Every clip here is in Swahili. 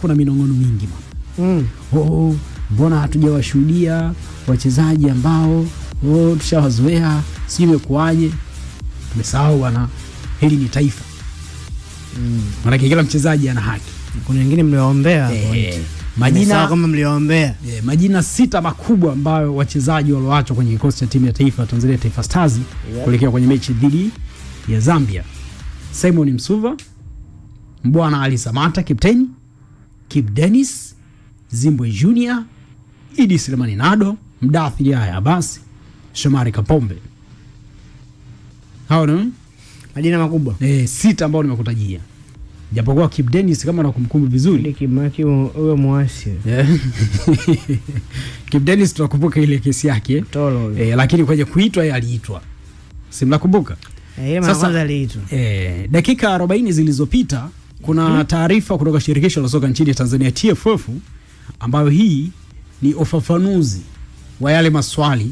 kuna minong'ono mingi bwana. Mbona hatujawashuhudia wachezaji ambao tushawazoea, si imekuaje? Tumesahau bwana, hili ni taifa. Maana kila mchezaji ana haki. Kuna wengine mliowaombea majina kama mliowaombea majina 6 makubwa ambayo wachezaji walioachwa kwenye kikosi cha timu ya taifa Tanzania Taifa Stars kuelekea kwenye mechi dhidi ya Zambia. Simon Msuva, Mbwana Ali Samata kapteni, Kip Dennis, Zimbwe Junior, Idi Selemani Nado, Mdathiri Abbas, Shomari Kapombe. Hao ni majina makubwa 6 ambao nimekutajia. Japokuwa Kip Dennis kama nakumkumbuka vizuri, Kimaki huyo muasi. Kip Dennis tunakumbuka ile kesi yake. Lakini kwenye kuitwa yeye aliitwa. Si mnakumbuka? Sasa aliitwa. Dakika 40 zilizopita kuna taarifa kutoka shirikisho la soka nchini Tanzania TFF, ambayo hii ni ufafanuzi wa yale maswali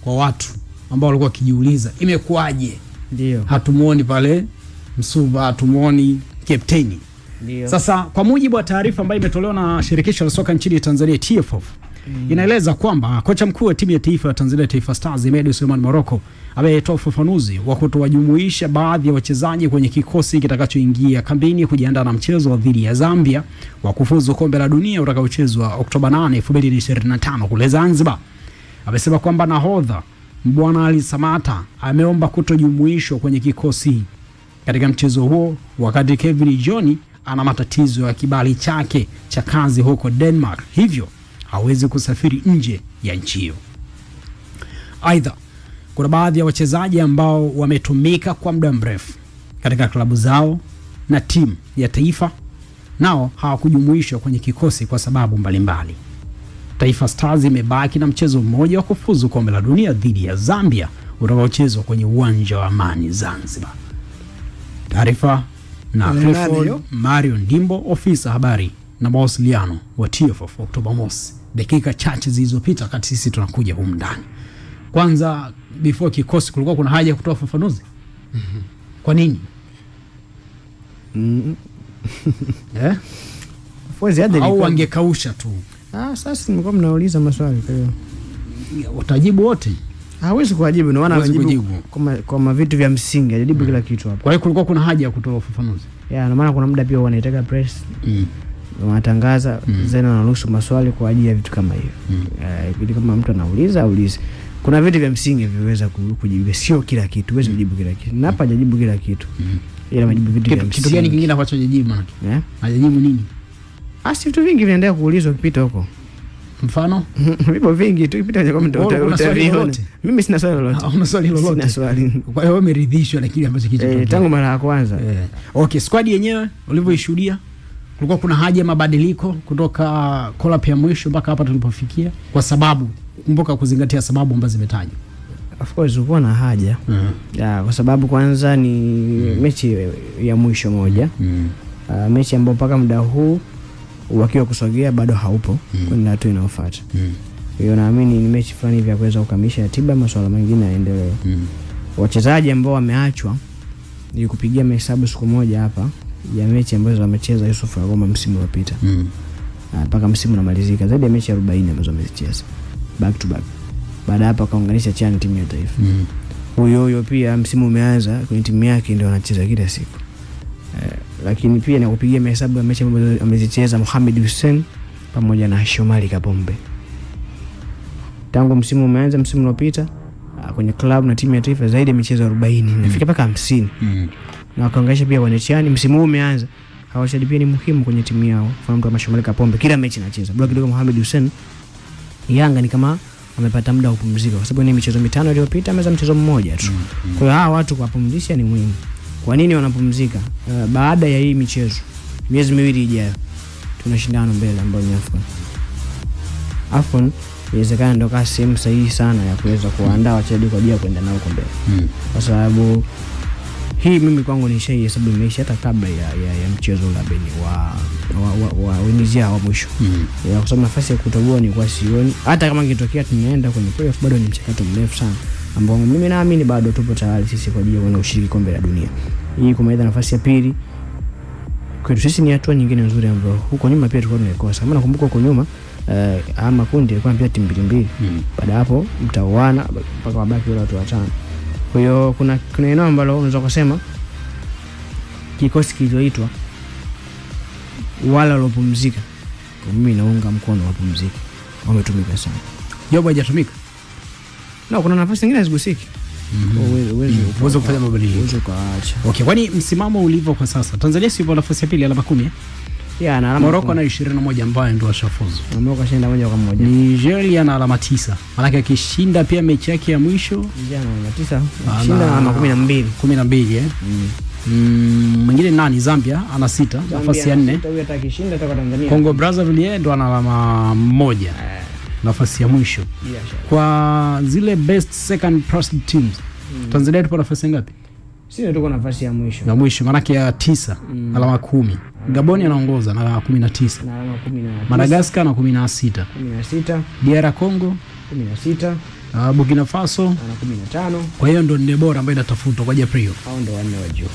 kwa watu ambao walikuwa kijiuliza imekuaje? Ndio. Hatumuoni pale Msuva, hatumuoni kapteni. Ndio. Sasa kwa mujibu wa taarifa ambayo imetolewa na shirikisho la soka nchini Tanzania TFF, inaeleza kwamba kocha mkuu wa timu ya taifa ya Tanzania Taifa Stars Ahmed Suleiman Morocco ametoa ufafanuzi wa kutowajumuisha baadhi ya wachezaji kwenye kikosi kitakachoingia kambini kujiandaa na mchezo dhidi ya Zambia wa kufuzu kombe la dunia utakaochezwa Oktoba 8, 2025 kule Zanzibar. Amesema kwamba nahodha Mbwana Ali Samata ameomba kutojumuishwa kwenye kikosi katika mchezo huo, wakati Kevin John ana matatizo ya kibali chake cha kazi huko Denmark, hivyo hawezi kusafiri nje ya nchi hiyo. Aidha, kuna baadhi ya wachezaji ambao wametumika kwa muda mrefu katika klabu zao na timu ya taifa, nao hawakujumuishwa kwenye kikosi kwa sababu mbalimbali. Taifa Stars imebaki na mchezo mmoja wa kufuzu kombe la dunia dhidi ya Zambia utakaochezwa kwenye uwanja wa Amani Zanzibar. Taarifa na Clifford Mario Ndimbo, ofisa habari na mawasiliano wa TFF, Oktoba mosi, dakika chache zilizopita kati sisi tunakuja humu ndani. Kwanza before kikosi kulikuwa kuna haja ya kutoa ufafanuzi. Kwa nini? Au wangekausha tu? Sasa nimekuwa mnauliza maswali kwa hiyo utajibu wote. Hawezi kujibu, ndio maana anajibu kwa vitu vya msingi, ajibu kila kitu hapo. Kwa hiyo kulikuwa kuna haja ya kutoa ufafanuzi. Ndio maana kuna muda pia wanaitaka press. Wanatangaza zena na nusu maswali kwa ajili ya vitu kama hivyo. Ili kama mtu anauliza aulize. Kuna vitu vya msingi viweza kujibu, sio kila kitu, huwezi kujibu kila kitu. Na hapa hajajibu kila kitu. Ila majibu vitu vya msingi. Kitu gani kingine ambacho hajajibu maana? Hajajibu nini? Vitu vingi vinaendelea kuulizwa ukipita huko. Mfano? Vipo vingi tu ukipita kwenye comment utaviona. Mimi sina swali lolote. Una swali lolote? Sina swali. Kwa hiyo umeridhishwa na kile ambacho kicho tangu mara ya kwanza. Okay, squad yenyewe ulivyoishuhudia kulikuwa kuna haja ya mabadiliko kutoka call up ya mwisho mpaka hapa tulipofikia, kwa sababu kumbuka kuzingatia sababu ambazo zimetajwa. Of course uko na haja. Kwa sababu kwanza ni mechi ya mwisho moja. Mechi ambayo mpaka muda huu wakiwa kusogea bado haupo kwenda hatua inayofuata. Hiyo naamini ni mechi fulani hivi ya kuweza kukamilisha ratiba, masuala mengine yaendelee. Wachezaji ambao wameachwa ni kupigia mahesabu siku moja hapa ya mechi ambazo wamecheza Yusuf Agoma msimu uliopita. Mpaka msimu unamalizika zaidi ya mechi 40 ambazo wamezicheza back to back. Baada hapa kaunganisha chani timu ya taifa. Huyo pia msimu umeanza kwenye timu yake ndio anacheza kila siku. Lakini pia na kupigia mahesabu ya mechi ambazo amezicheza Mohamed Hussein pamoja na Shomari Kapombe. Tangu msimu umeanza msimu uliopita kwenye club na timu ya taifa zaidi ya michezo 40, nafika mpaka 50. Na wakaunganisha pia wanachani msimu huu umeanza. Hawashadi pia ni muhimu kwenye timu yao. Kwa mtu kama Shomari Kapombe kila mechi anacheza. Bila kidogo Mohamed Hussein Yanga ni kama amepata muda wa kupumzika kwa sababu ni michezo 5 iliyopita ameza mchezo mmoja tu. Kwa hiyo hawa watu kuwapumzisha ni muhimu. Kwa nini wanapumzika? Baada ya hii michezo miezi 2 ijayo tuna shindano mbele ambayo ni AFCON. Inawezekana ndio kasi sehemu sahihi sana ya kuweza kuandaa wachezaji kwa ajili ya kwenda nao kwa mbele. Kwa sababu hii mimi kwangu ni shei sababu imeisha hata kabla ya mchezo ule wa Tunisia wa mwisho. Kwa sababu nafasi ya kutoboa ni kwa sioni. Hata kama ingetokea tunaenda kwenye playoff bado ni mchakato mrefu sana ambao mimi naamini bado tupo tayari sisi kwa ajili ya ushiriki kombe la dunia. Hii kumaliza nafasi ya pili kwetu sisi ni hatua nyingine nzuri ambayo huko nyuma pia tulikuwa tumekosa. Kama nakumbuka huko nyuma ama kundi ilikuwa pia timu mbili. Baada hapo mtaoana mpaka wabaki wale watu watano. Kwa hiyo kuna eneo ambalo unaweza kusema kikosi kilichoitwa wala walopumzika. Kwa mimi naunga mkono wapumzike. Wametumika sana. Job hajatumika. Na kuna nafasi nyingine hazigusiki. Uwezo kufanya mabadiliko. Uwezo kaacha. Okay, kwani msimamo ulivyo kwa sasa? Tanzania sipo nafasi ya pili alama 10. Ya na alama Morocco na 21 ambaye ndio washafuzu. Morocco kashinda moja kwa moja. Nigeria na alama 9. Maana akishinda pia mechi yake ya mwisho, Nigeria na alama 9, shinda na alama 12. 12 mwingine nani? Zambia ana 6, nafasi ya 4. Huyo atakishinda toka Tanzania. Congo Brazzaville ndo ana alama 1. Nafasi ya mwisho. Kwa zile best second placed teams. Tanzania tupo nafasi ngapi? Sisi tuko nafasi ya mwisho. Ya mwisho maana yake ya 9, alama 10. Gabon anaongoza na 19. Na alama 19. Madagascar na 16. 16. DR Congo 16. Burkina Faso ana 15. Kwa hiyo ndo ndio bora ambaye inatafutwa kwa Japrio. Hao ndo wanne wa juu.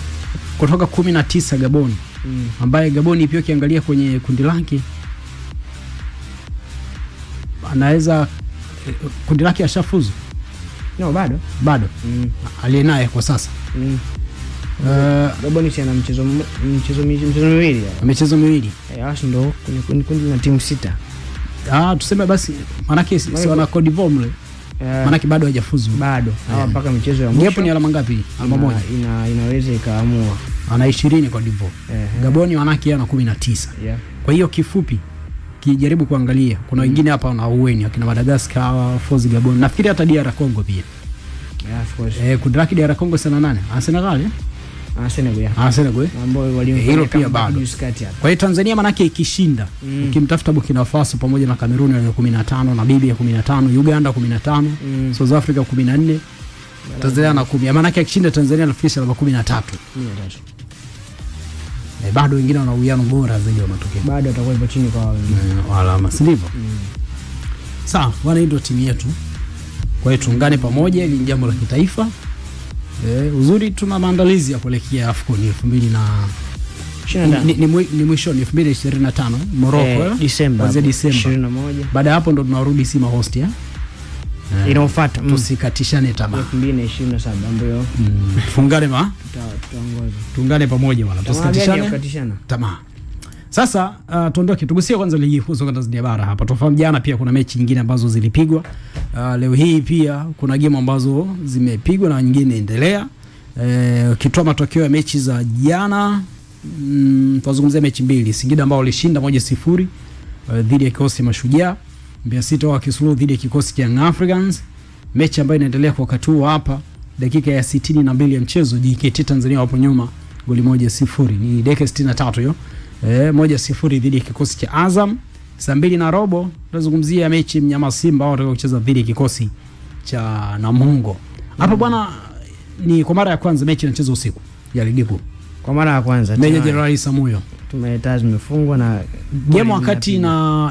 Kutoka 19 Gabon. Ambaye Gabon pia ukiangalia kwenye kundi lake anaweza kundi lake ashafuzu. No, bado. Alienaye kwa sasa. Gabon ana michezo miwili. Hasa ndo kwenye kundi na timu 6. Tuseme basi manake si wana Cote d'Ivoire mle. Manake bado hajafuzu. Bado. Hawa mpaka michezo ya mwisho. Hapo ni alama ngapi? Alama 1. Inaweza ikaamua. Ana 20 Cote d'Ivoire. Gabon manake ana 19. Kwa hiyo kifupi kijaribu kuangalia kuna wengine hapa wana uweni akina Madagascar, Fozi, Gabon. Nafikiri hata DR Congo pia. Of course. Kundi lake DR Congo sana nani? Senegal. Senegal. Ambao Hilo pia bado. Kwa hiyo Tanzania manake ikishinda, ukimtafuta Burkina Faso pamoja na Cameroon ya 15, Namibia 15, Uganda 15, South Africa 14, Tanzania na 10. Manake ikishinda Tanzania anafikisha alama 13. Bado wengine wana uwiano bora zaidi wa matokeo. Bado atakuwa ipo chini kwa wengine. Alama, si ndivyo? Sawa, wana ndio timu yetu. Kwa hiyo tuungane pamoja ili jambo la kitaifa. Uzuri tuna maandalizi ya kuelekea AFCON 2020 ni mwisho 2025 Morocco, Disemba 21. Baada hapo ndo tunarudi Sima host ya. Inaofuata tusikatishane tamaa 2027 ambayo tuungane pamoja wala tusikatishane tamaa. Sasa tuondoke tugusie kwanza ligi kuu soka Tanzania bara hapa. Tufahamu jana pia kuna mechi nyingine ambazo zilipigwa. Leo hii pia kuna game ambazo zimepigwa na nyingine inaendelea. Kitoa matokeo ya mechi za jana, tuzungumzia mechi mbili. Singida ambao walishinda 1-0 dhidi ya kikosi Mashujaa. Mbeya City wakisuluhu dhidi ya kikosi cha Young Africans. Mechi ambayo inaendelea kwa wakati huu hapa, dakika ya 62 ya mchezo, JKT Tanzania wapo nyuma goli 1-0. Ni dakika 63 hiyo. 1-0 dhidi ya kikosi cha Azam. Saa 2:15 tunazungumzia mechi Mnyama Simba wao watakao kucheza dhidi ya kikosi cha Namungo. Hapa bwana ni kwa mara ya kwanza mechi inachezwa usiku ya ligi kuu. Kwa mara ya kwanza. Meja Jenerali Samuyo. Tumetaza zimefungwa na game wakati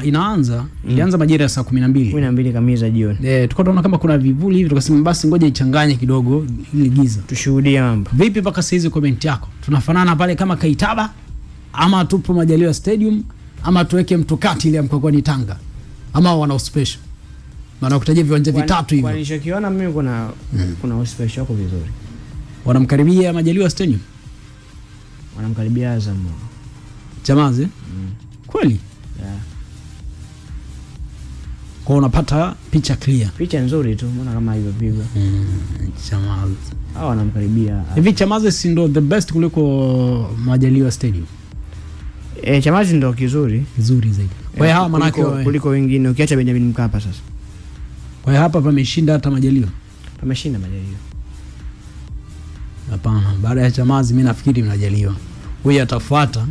inaanza ilianza majira ya saa 12 kamili za jioni. Tulikuwa tunaona kama kuna vivuli hivi, tukasema basi ngoja ichanganye kidogo ili giza. Tushuhudie mambo. Vipi mpaka sasa hizi comment yako? Tunafanana pale kama Kaitaba ama tupo Majaliwa Stadium ama tuweke Mtukati ile Mkokwani Tanga ama wana special? Maana kutajia viwanja vitatu hivi. Kwa nilichokiona mimi kuna special wako vizuri. Wanamkaribia Majaliwa Stadium. Wanamkaribia Azam. Chamazi? Kweli? Kwa unapata picha clear. Picha nzuri tu, mbona kama hivyo pigwa. Chamazi. Hao wanamkaribia. Hivi Chamazi si ndo the best kuliko Majaliwa Stadium? Chamazi ndo kizuri zaidi. Kwa hiyo hawa manake kuliko wengine ukiacha Benjamin Mkapa sasa. Kwa hiyo hapa pameshinda hata Majaliwa. Pameshinda Majaliwa. Hapana, baada ya Chamazi mimi nafikiri Majaliwa. Huyu atafuata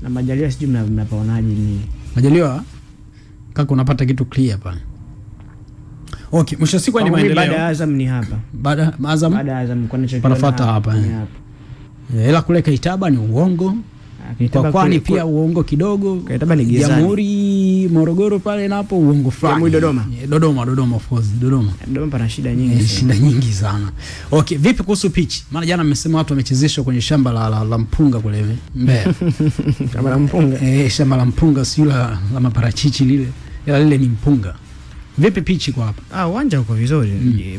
na Majaliwa, sijui mnapaonaje ni Majaliwa kaka unapata kitu clear pale. Okay, mwisho siku ni maendeleo. Baada ya Azam ni hapa. Baada ya Azam kwa nini panafuata hapa. Ila kule Kaitaba ni uongo. Kwani pia uongo kidogo. Kaitaba ni gizani. Jamhuri Morogoro pale napo uongo fulani. Dodoma of course. Dodoma pana shida nyingi. Shida nyingi sana. Okay, vipi kuhusu pitch? Maana jana mmesema watu wamechezeshwa kwenye shamba la mpunga kule Mbeya. Shamba la mpunga. Shamba la mpunga sio la maparachichi lile. Ila lile ni mpunga. Vipi pitch kwa hapa? Uwanja uko vizuri.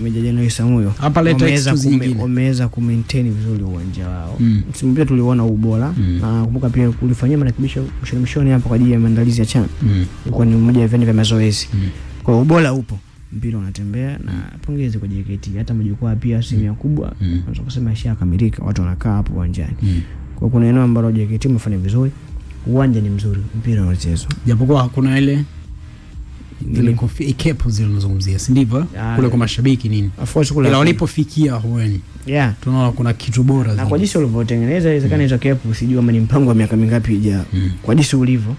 Meja Jenerali Samuyo. Hapa leta excuse nyingine. Wameweza ku-maintain vizuri uwanja wao. Msimu pia tuliona ubora. Na kumbuka pia kulifanyia marekebisho mshoni hapa kwa ajili ya maandalizi ya CHAN. Ilikuwa ni mmoja ya event vya mazoezi. Kwa ubora upo. Mpira unatembea na pongezi kwa JKT. Hata majukwaa pia asilimia kubwa. Unaweza kusema ishakamilika. Watu wanakaa hapo uwanjani. Kwa kuna eneo ambalo JKT imefanya vizuri. Uwanja ni mzuri. Mpira unachezwa. Japokuwa hakuna ile kofi ikepo zilizozungumzia, si ndivyo? Kule kwa mashabiki nini? Of course kule. Ila walipofikia hueni. Tunaona kuna kitu bora zaidi. Na kwa jinsi ulivyotengeneza inawezekana hizo kepu sijui kama ni mpango wa miaka mingapi ijayo. Kwa jinsi ulivyo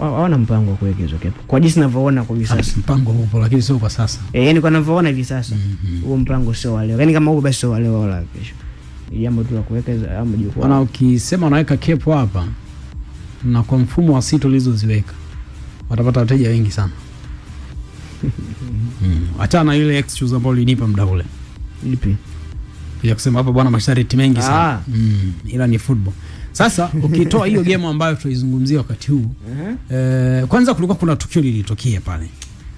hawana mpango wa kuweka hizo kepu. Kwa jinsi ninavyoona kwa hivi sasa. Mpango upo lakini sio kwa sasa. Yaani kwa ninavyoona hivi sasa. Huo mpango sio wale. Yaani kama huo basi sio wale wala kesho. Jambo tu la kuweka ama jukwaa. Ana ukisema unaweka kepu hapa na kwa mfumo wa sito ulizoziweka watapata wateja wengi sana. Achana ile excuse ambayo ulinipa muda ule. Lipi? Ya kusema hapa bwana masharti mengi sana. Ila ni football. Sasa ukitoa hiyo game ambayo tunaizungumzia wakati huu, kwanza kulikuwa kuna tukio lilitokea pale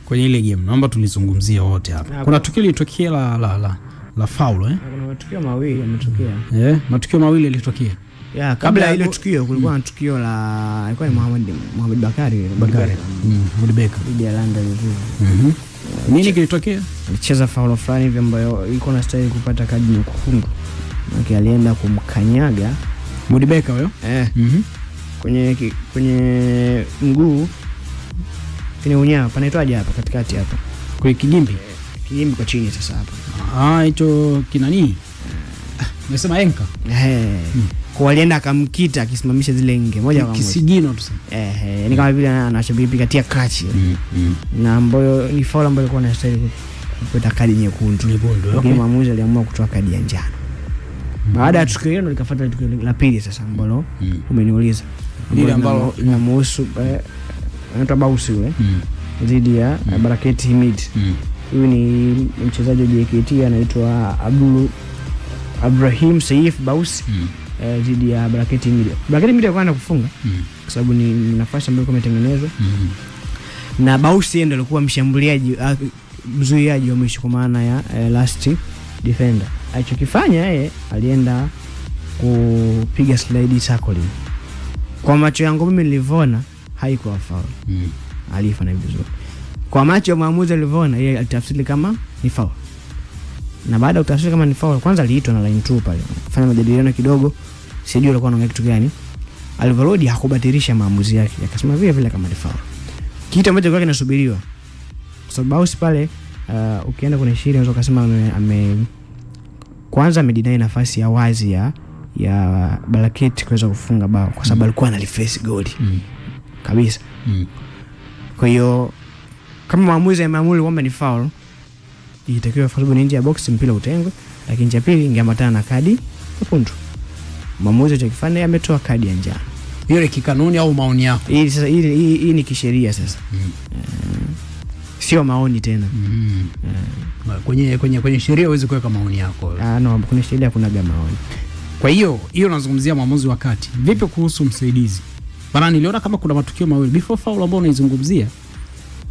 kwenye ile game. Naomba tulizungumzie wote hapa. Kuna tukio lilitokea la foul Kuna matukio mawili yametokea. Matukio mawili yalitokea. Kabla ile tukio kulikuwa na tukio la ilikuwa ni Mohamed Bakari Mudibeka dhidi ya London. Nini kilitokea? Alicheza foul fulani hivi ambayo ilikuwa na style kupata kadi nyekundu. Na alienda kumkanyaga Mudibeka huyo? Kwenye mguu. Kwenye unyao panaitwaje hapa katikati hapa? Kwa kijimbi. Kijimbi kwa chini sasa hapa. Hicho kinani? Nimesema enka. Kwa walienda akamkita akisimamisha zile nge moja kwa moja. Kisigino tuseme. Ni kama vile anashabiki katia clutch. Na ambayo ni foul ambayo ilikuwa inastahili kupata kadi nyekundu. Lakini mwamuzi aliamua kutoa kadi ya njano. Baada ya tukio hilo likafuata tukio la pili sasa ambalo umeniuliza. Ile ambalo linamhusu anaitwa Bausi yule. Dhidi ya Baraketi Himid. Huyu ni mchezaji wa JKT anaitwa Abrahim Saif Bausi. Dhidi ya Baraketi Media. Baraketi Media kwenda kufunga kwa sababu ni nafasi ambayo imetengenezwa. Na Bausi ndio alikuwa mshambuliaji mzuiaji wa mwisho kwa maana ya last defender. Alichokifanya yeye alienda kupiga slide tackle. Kwa macho yangu mimi nilivyoona haikuwa foul. Alifanya vizuri. Kwa macho ya mwamuzi alivyoona yeye alitafsiri kama ni foul. Na baada ya kutafsiri kama ni foul kwanza aliitwa na line 2 pale. Kufanya majadiliano kidogo. Sijui alikuwa anaongea kitu gani. Alvarodi hakubatilisha maamuzi yake. Akasema vile vile kama ni foul. Kitu ambacho kwa kinasubiriwa. Kwa sababu Bausi pale ukienda kwenye sheria unaweza kusema kwanza amedinai nafasi ya wazi ya Baraketi kuweza kufunga bao kwa sababu alikuwa analiface goli. Kabisa. Kwa hiyo kama maamuzi yameamua kwamba ni foul itakiwa sababu ni nje ya box mpira utengwe, lakini cha pili ingeambatana na kadi nyekundu. Maamuzi chokifanya ametoa kadi ya njano. Hiyo ni kikanuni au maoni yako? Hii sasa hii ni kisheria sasa. Sio maoni tena. Kwenye sheria huwezi kuweka maoni yako. No, kwenye sheria kuna maoni. Kwa hiyo unazungumzia maamuzi wakati. Vipi kuhusu msaidizi? Bana niliona kama kuna matukio mawili before foul ambao unaizungumzia.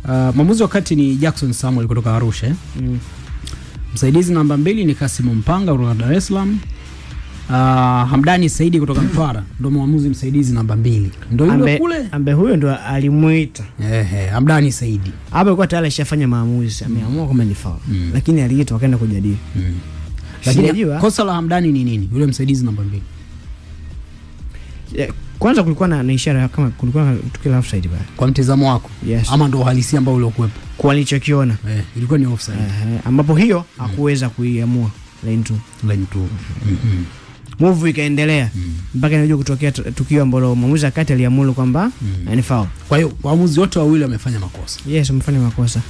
Maamuzi wakati ni Jackson Samuel kutoka Arusha. Msaidizi namba 2 ni Kasim Mpanga kutoka Dar es Salaam. Hamdani Saidi kutoka Mtwara ndio muamuzi msaidizi namba 2. Ndio yule kule ambaye huyo ndo alimuita. Hamdani Saidi. Hapo alikuwa tayari ashafanya maamuzi, ameamua kama ni foul. Lakini aliitwa akaenda kujadili. Lakini kosa la Hamdani ni nini? Yule msaidizi namba 2. Kwanza kulikuwa na ishara kama kulikuwa na tukio la offside pale. Kwa mtazamo wako? Yes. Ama ndo uhalisia ambao uliokuepo? Kwa nilichokiona. Ilikuwa ni offside. Ambapo hiyo hakuweza kuiamua line 2. Move ikaendelea mpaka inaje kutokea tukio ambalo mwamuzi akati aliamuru kwamba ni foul. Kwa hiyo waamuzi wote wawili wamefanya makosa. Yes, wamefanya makosa.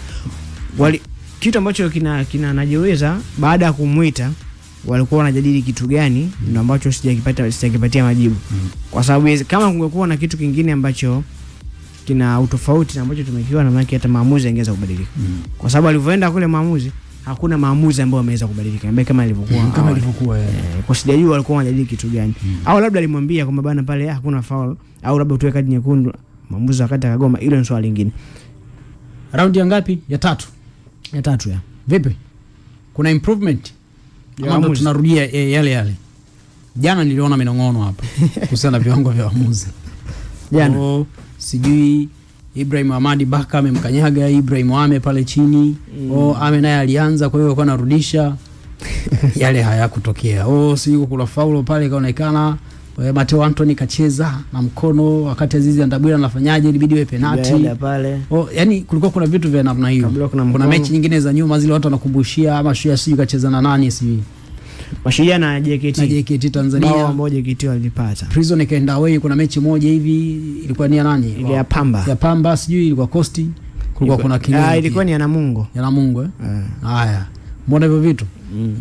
Kitu ambacho kina najiuliza baada ya kumuita walikuwa wanajadili kitu gani ndio ambacho sijakipatia majibu. Kwa sababu kama kungekuwa na kitu kingine ambacho kina utofauti na ambacho tumekiwa na maana hata maamuzi yangeweza kubadilika. Kwa sababu alivyoenda kule maamuzi hakuna maamuzi ambayo yameweza kubadilika kama ilivyokuwa kwa sijajua walikuwa wanajadili kitu gani. Au labda alimwambia kwamba bana pale hakuna foul au labda utoe kadi nyekundu, maamuzi wakati akagoma. Ile ni swali lingine. Raundi ya ngapi? Ya 3. Ya 3 ya. Vipi? Kuna improvement? Ama tunarudia yale. Jana niliona minong'ono hapa kuhusiana na viwango vya waamuzi. Jana sijui Ibrahim Ahmadi Baka amemkanyaga Ibrahim Ame pale chini. Ame naye alianza, kwa hiyo alikuwa anarudisha. Yale hayakutokea. Sijui kuna faulo pale kaonekana. Mateo Anthony kacheza na mkono wakati Azizi Ndabwira anafanyaje, ilibidi iwe penalty. Yani kulikuwa kuna vitu vya namna hiyo. Kuna mechi nyingine za nyuma zile watu wanakumbushia ama Shujaa sijui kacheza na nani sijui. Mashujaa na JKT Tanzania. Bao moja JKT walipata. Prison ikaenda away, kuna mechi moja hivi ilikuwa ni ya nani? Ile ya Pamba. Ya Pamba sijui ilikuwa Coast. Kulikuwa kuna kinyo. Ilikuwa ni ya Namungo. Ya Namungo Haya. Mbona hivyo vitu?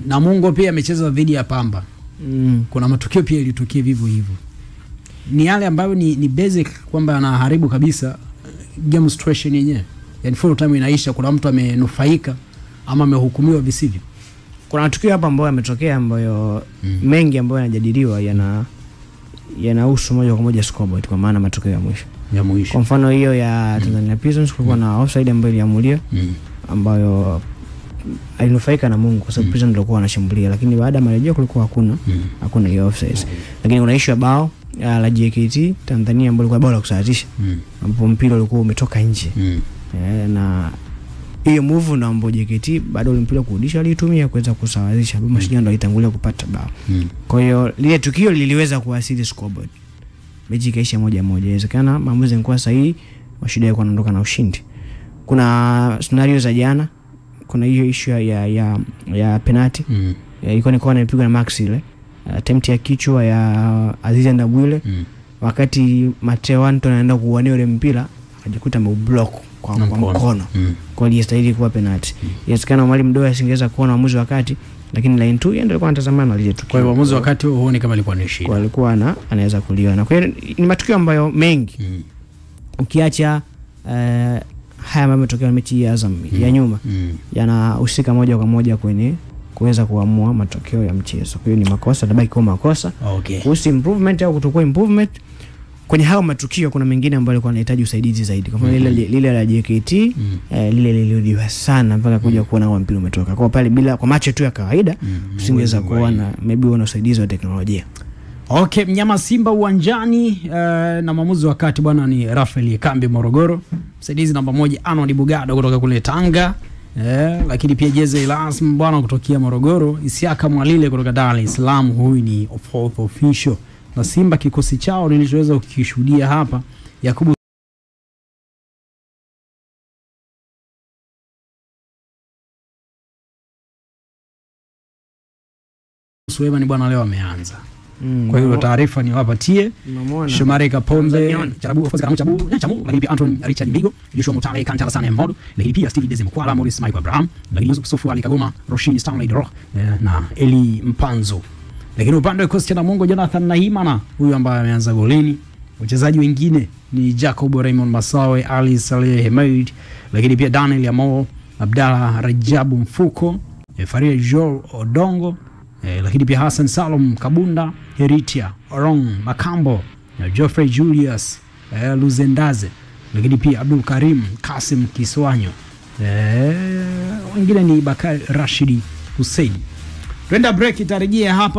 Namungo pia amecheza dhidi ya Pamba. Kuna matukio pia yalitokea vivyo hivyo. Ni yale ambayo ni basic kwamba anaharibu kabisa game situation yenyewe. Yani full time inaisha, kuna mtu amenufaika ama amehukumiwa visivyo. Kuna matukio hapa ambayo yametokea ambayo mengi ambayo yanajadiliwa yanahusu moja kwa moja scoreboard, kwa maana matukio ya mwisho. Kwa mfano hiyo ya Tanzania Prisons kulikuwa na offside ambayo iliamuliwa ambayo alinufaika na Mungu kwa sababu Prison ndio alikuwa anashambulia, lakini baada ya marejeo kulikuwa hakuna hiyo offside. Lakini kuna issue ya bao la JKT Tanzania ambayo ilikuwa bao la kusawazisha ambapo mpira ulikuwa umetoka nje. Na hiyo move na ambapo JKT baada ya mpira kurudisha alitumia kuweza kusawazisha, sababu Mashujaa ndio alitangulia kupata bao. Kwa hiyo lile tukio liliweza kuasili scoreboard. Mechi ikaisha 1-1. Inawezekana maamuzi yalikuwa sahihi, Mashujaa yalikuwa yanaondoka na ushindi. Kuna scenario za jana, kuna hiyo issue ya penalty. Ilikuwa ni kona ilipigwa na Max ile. Attempt ya kichwa ya Azizi Ndabwile. Wakati Mateo Anthony anaenda kuwania ile mpira, akajikuta ameblock kwa mkono. Kwa hiyo istahili kuwa penalty. Inawezekana mwalimu Mdoe asingeweza kuona maamuzi wakati, lakini line 2 yeye ndio alikuwa anatazamana na ile tukio. Kwa hiyo maamuzi wakati huoni kama ilikuwa ni shida. Kwa alikuwa anaweza kuliona. Kwa hiyo ni matukio ambayo mengi. Ukiacha haya mambo yametokea mechi ya Azam ya nyuma yanahusika moja kwa moja kwenye kuweza kuamua matokeo ya mchezo. Kwa hiyo ni makosa, tabaki kwa makosa. Kuhusu improvement au kutokuwa improvement kwenye hao matukio, kuna mengine ambayo yalikuwa yanahitaji usaidizi zaidi. Kwa mfano lile la JKT lile lilirudiwa sana mpaka kuja kuona kwa mpira umetoka. Kwa pale bila kwa macho tu ya kawaida usingeweza kuona, maybe wana usaidizi wa teknolojia. Mnyama Simba uwanjani na maamuzi wakati bwana ni Rafael Kambi Morogoro, msaidizi namba 1 Arnold Bugado kutoka kule Tanga, lakini pia Jeze Ilasm bwana kutokea Morogoro, Isiaka Mwalile kutoka Dar es Salaam. Huyu ni fourth official na Simba. Kikosi chao nilichoweza kukishuhudia hapa, Yakubu Suleiman bwana leo ameanza. Kwa hiyo taarifa ni wapatie Shomari Kapombe, Chabu lakini pia Anton Richard Bigo, Joshua Mutale, Kantala Sana Mmodu, lakini pia Steve Deze Mkwala, Morris Michael Abraham, lakini Yusuf Sofu Ali Kagoma, Rashid Stanley Rock na Eli Mpanzo. Lakini upande wa kocha na Mungu Jonathan Nahimana, huyu ambaye ameanza golini. Wachezaji wengine ni Jacob Raymond Masawe, Ali Saleh Hemaid, lakini pia Daniel Yamo, Abdalla Rajabu Mfuko, Faria Joel Odongo, lakini pia Hassan Salom Kabunda, Heritia Orong Makambo, Geoffrey Julius Luzendaze, lakini pia Abdul Karim Kasim Kiswanyo, wengine ni Bakari Rashidi Hussein. Twenda break, itarejea hapa.